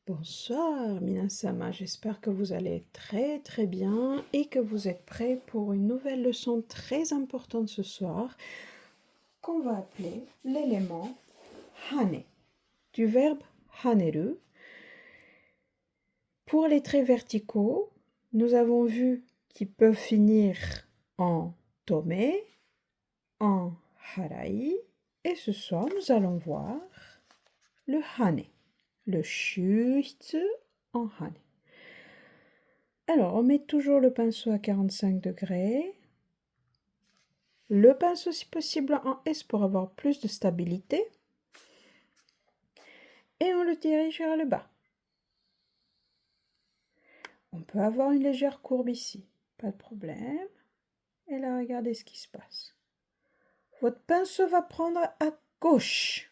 Bonsoir, Minasama. J'espère que vous allez très très bien et que vous êtes prêts pour une nouvelle leçon très importante ce soir qu'on va appeler l'élément hane, du verbe haneru. Pour les traits verticaux, nous avons vu qu'ils peuvent finir en tome, en harai, et ce soir nous allons voir le hane, le shuhitsu en hane. Alors, on met toujours le pinceau à 45 degrés. Le pinceau, si possible, en S pour avoir plus de stabilité. Et on le dirige vers le bas. On peut avoir une légère courbe ici, pas de problème. Et là, regardez ce qui se passe. Votre pinceau va prendre à gauche.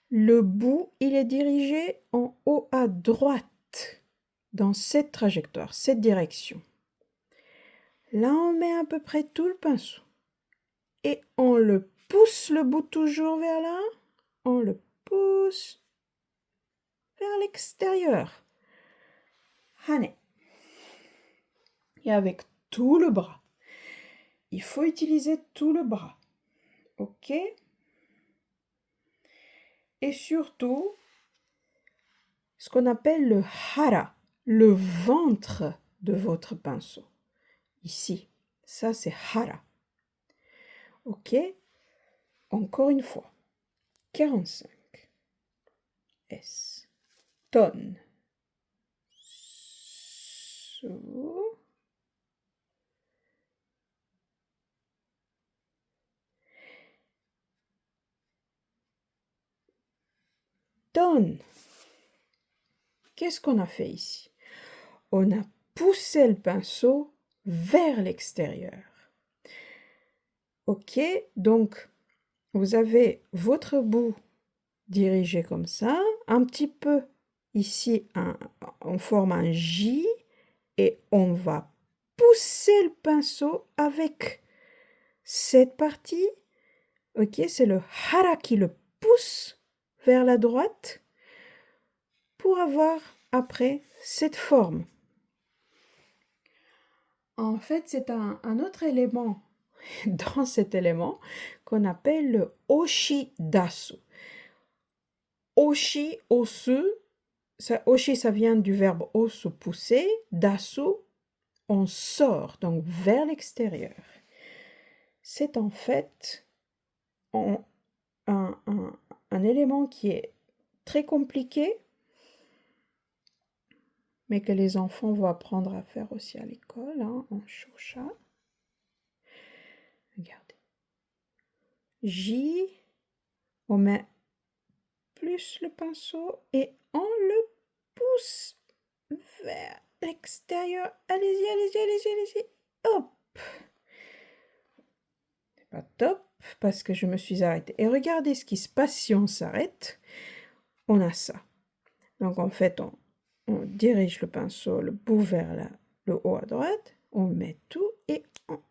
Le bout, il est dirigé en haut à droite, dans cette trajectoire, cette direction. Là, on met à peu près tout le pinceau. Et on le pousse le bout toujours vers là. On le pousse vers l'extérieur. Hane. Et avec tout le bras. Il faut utiliser tout le bras. Ok? Et surtout, ce qu'on appelle le hara, le ventre de votre pinceau. Ici, ça c'est hara. Ok? Encore une fois. 45. S. Tonne. Sous. Tonne. Qu'est-ce qu'on a fait ici? On a poussé le pinceau vers l'extérieur. Ok, donc vous avez votre bout dirigé comme ça, un petit peu ici, on forme un J et on va pousser le pinceau avec cette partie. Ok, c'est le hara qui le pousse vers la droite pour avoir après cette forme. En fait, c'est un autre élément dans cet élément qu'on appelle le oshidasu. Oshi, osu, oshi ça vient du verbe osu, pousser, dasu, on sort, donc vers l'extérieur. C'est en fait un élément qui est très compliqué, mais que les enfants vont apprendre à faire aussi à l'école, en shosha. Regardez. J, on met plus le pinceau et on le pousse vers l'extérieur. Allez-y, allez-y, allez-y, allez-y. Hop. C'est pas top parce que je me suis arrêtée. Et regardez ce qui se passe si on s'arrête. On a ça. Donc en fait, on dirige le pinceau, le bout vers le haut à droite. On met tout et on...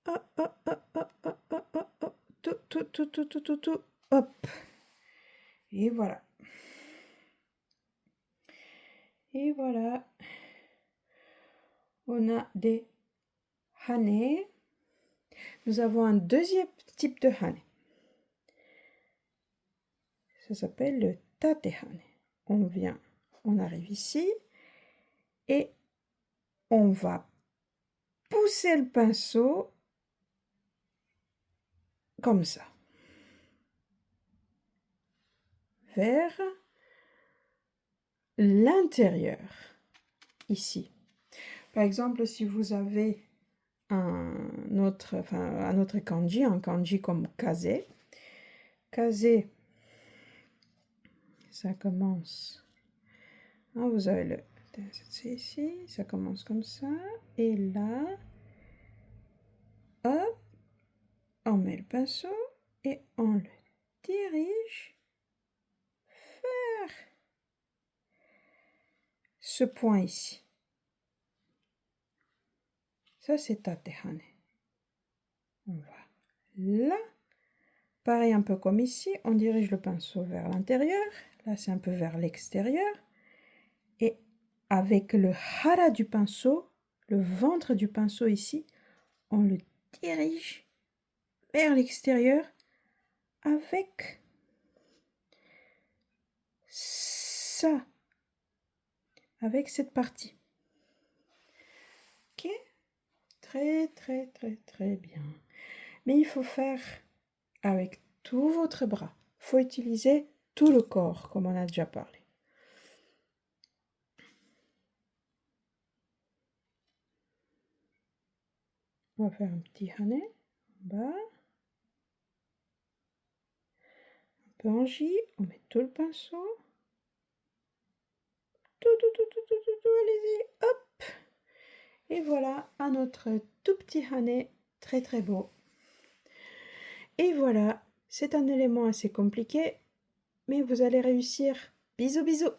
Hop, hop, hop, hop, hop, hop, hop, hop. Tout, tout, tout, tout, tout, tout, tout. Hop. Et voilà. Et voilà. On a des hane. Nous avons un deuxième type de hane. Ça s'appelle le tatehane. On arrive ici et on va pousser le pinceau comme ça vers l'intérieur ici. Par exemple, si vous avez un autre kanji, un kanji comme kaze. Kaze, ça commence. Vous avez le c'est ici, ça commence comme ça. Et là, hop, on met le pinceau et on le dirige vers ce point ici. Ça, c'est tatehane. On va là Pareil, un peu comme ici, on dirige le pinceau vers l'intérieur. Là, c'est un peu vers l'extérieur. Et avec le hara du pinceau, le ventre du pinceau ici, on le dirige vers l'extérieur avec ça, avec cette partie. Ok? Très, très, très, très bien. Mais il faut faire avec tout votre bras. Il faut utiliser tout le corps, comme on a déjà parlé. On va faire un petit hane en bas. Un peu en J, on met tout le pinceau. Tout, allez-y, hop. Et voilà un autre tout petit hane, très très beau. Et voilà, c'est un élément assez compliqué, mais vous allez réussir. Bisous, bisous.